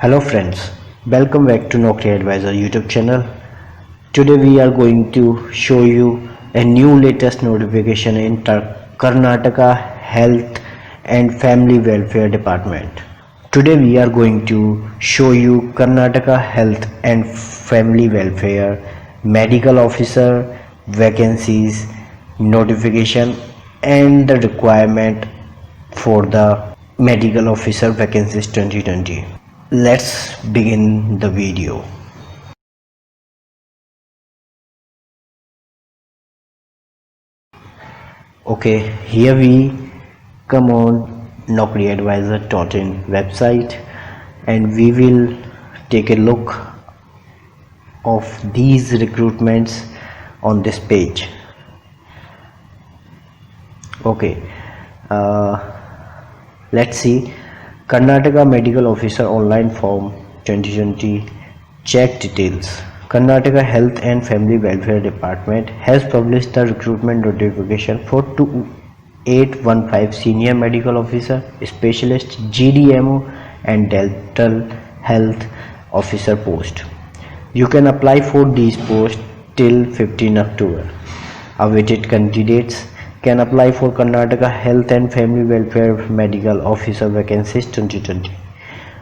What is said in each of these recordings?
Hello friends, welcome back to Naukri Advisor YouTube channel. Today we are going to show you a new latest notification in Karnataka Health and Family Welfare Department. Today we are going to show you Karnataka Health and Family Welfare Medical Officer vacancies notification and the requirement for the Medical Officer vacancies 2020. Let's begin the video. Okay, here we come on naukriadvisor.in website and we will take a look of these recruitments on this page. Okay, let's see. Karnataka Medical Officer Online Form 2020 check details. Karnataka Health and Family Welfare Department has published the recruitment notification for 2815 Senior Medical Officer, Specialist, GDMO and Dental Health Officer post. You can apply for these posts till 15 October. Awaited candidates can apply for Karnataka Health and Family Welfare Medical Officer vacancies 2020.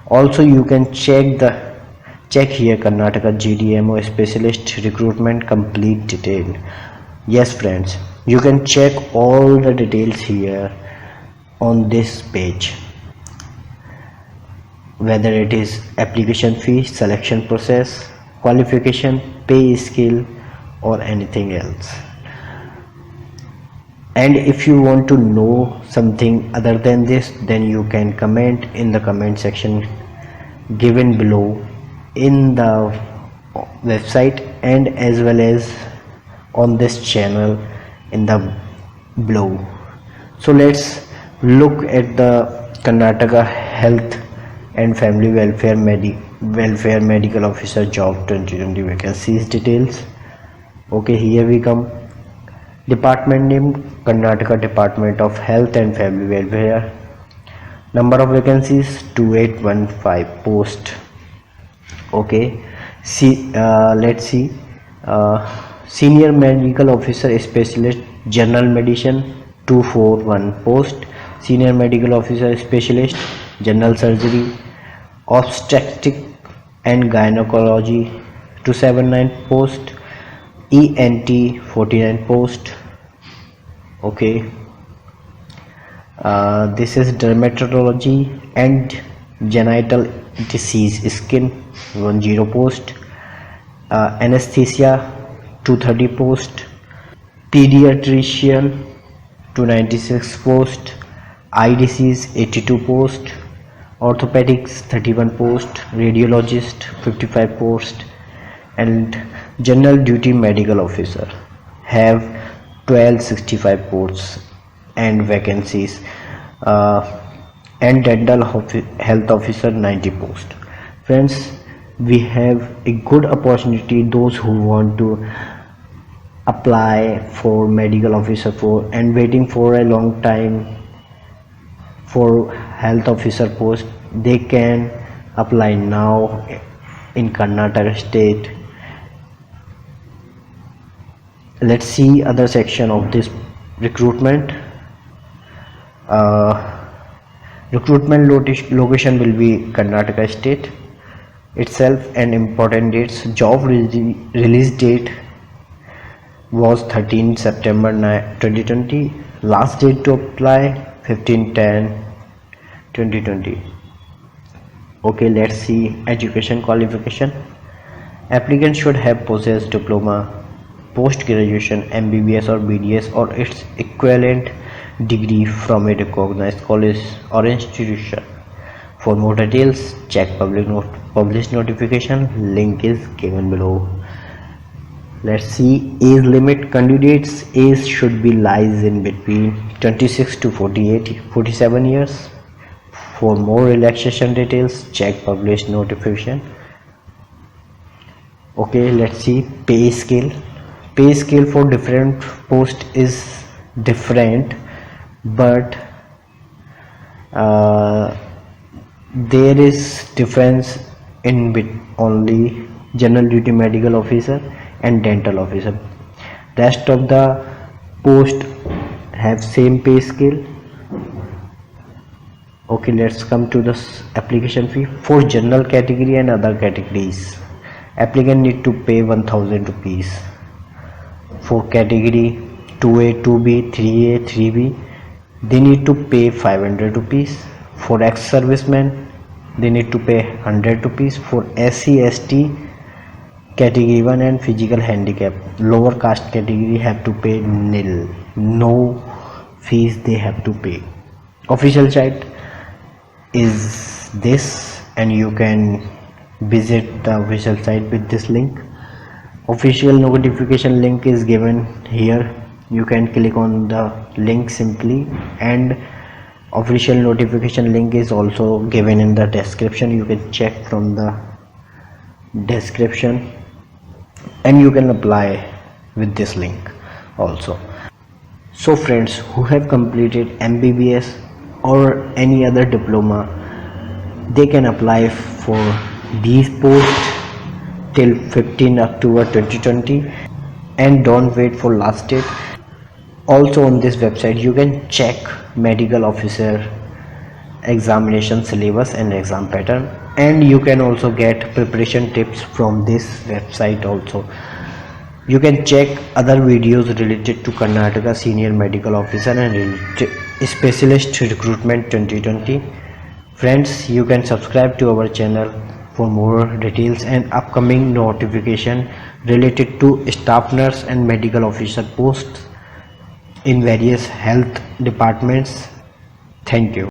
Also, you can check here Karnataka GDMO Specialist Recruitment Complete Detail. Yes friends, you can check all the details here on this page, whether it is application fee, selection process, qualification, pay scale or anything else. And if you want to know something other than this, then you can comment in the comment section given below in the website and as well as on this channel in the below. So let's look at the Karnataka Health and Family Welfare Medical Officer Job 2020 vacancies details. Okay, here we come. Department name Karnataka Department of Health and Family Welfare. Number of vacancies 2815 post. Okay, let's see. Senior Medical Officer Specialist General Medicine 241 post. Senior Medical Officer Specialist General Surgery Obstetric and Gynecology 279 post. ENT 49 post. Okay, this is dermatology and genital disease skin 10 post. Anesthesia 230 post. Pediatrician 296 post. Eye disease 82 post. Orthopedics 31 post. Radiologist 55 post. And General Duty Medical Officer have 1265 posts and vacancies, and Dental Health Officer 90 posts. Friends, we have a good opportunity. Those who want to apply for medical officer for and waiting for a long time for health officer post, they can apply now in Karnataka state. Let's see other section of this recruitment. Recruitment location will be Karnataka state itself, and important dates. Job release date was 13 September 2020. Last date to apply 15/10/2020. Okay, let's see education qualification. Applicant should have possessed diploma, post-graduation, MBBS or BDS or its equivalent degree from a recognized college or institution. For more details, check published notification. Link is given below. Let's see age limit. Candidates age should be lies in between 26 to 47 years. For more relaxation details, check published notification. Okay, let's see pay scale. Pay scale for different post is different, but there is difference in bit only general duty medical officer and dental officer. Rest of the post have same pay scale. Okay, let's come to this application fee. For general category and other categories, applicant need to pay 1000 rupees. For category 2A, 2B, 3A, 3B, they need to pay 500 rupees. For ex-servicemen, they need to pay 100 rupees. For SC, ST, category 1 and physical handicap, lower caste category have to pay nil. No fees they have to pay. Official site is this, and you can visit the official site with this link. Official notification link is given here. You can click on the link simply, and official notification link is also given in the description. You can check from the description, and you can apply with this link also. So friends who have completed MBBS or any other diploma, they can apply for these posts till 15 October 2020, and don't wait for last date. Also on this website you can check medical officer examination syllabus and exam pattern, and you can also get preparation tips from this website also. You can check other videos related to Karnataka Senior Medical Officer and Specialist Recruitment 2020. Friends, you can subscribe to our channel for more details and upcoming notification related to staff nurse and medical officer posts in various health departments. Thank you.